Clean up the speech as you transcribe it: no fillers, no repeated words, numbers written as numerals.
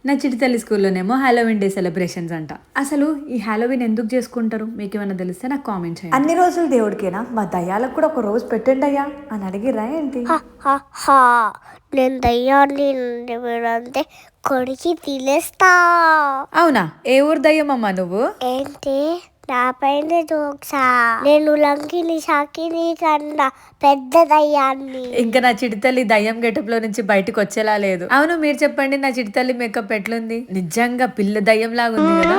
నా చిటితల్లి స్కూల్లోనేమో Halloween day celebrations అంట. అసలు ఈ హాలోవిన్ ఎందుకు చేసుకుంటారు మీకు ఏమైనా తెలిస్తే నాకు కామెంట్ చేయండి. అన్ని రోజులు దేవుడికేనా, మా దయ్యాలకు కూడా ఒక రోజు పెట్టండి అయ్యా అని అడిగిరా ఏంటి? నేను దయ్యాన్ని అంటే కొడికి తినేస్తా. అవునా, ఏ ఊరు దయ్యమమ్మా నువ్వు? ఏంటి నా పైన జోక్సా? నేను లంకిని షాకిని కన్నా పెద్ద దయ్యాన్ని. ఇంకా నా చిటితల్లి దయ్యం గెటప్ లో నుంచి బయటకు వచ్చేలా లేదు. అవును, మీరు చెప్పండి, నా చిటితల్లి మేకప్ ఎట్లుంది? నిజంగా పిల్ల దయ్యం లాగా ఉంది కదా.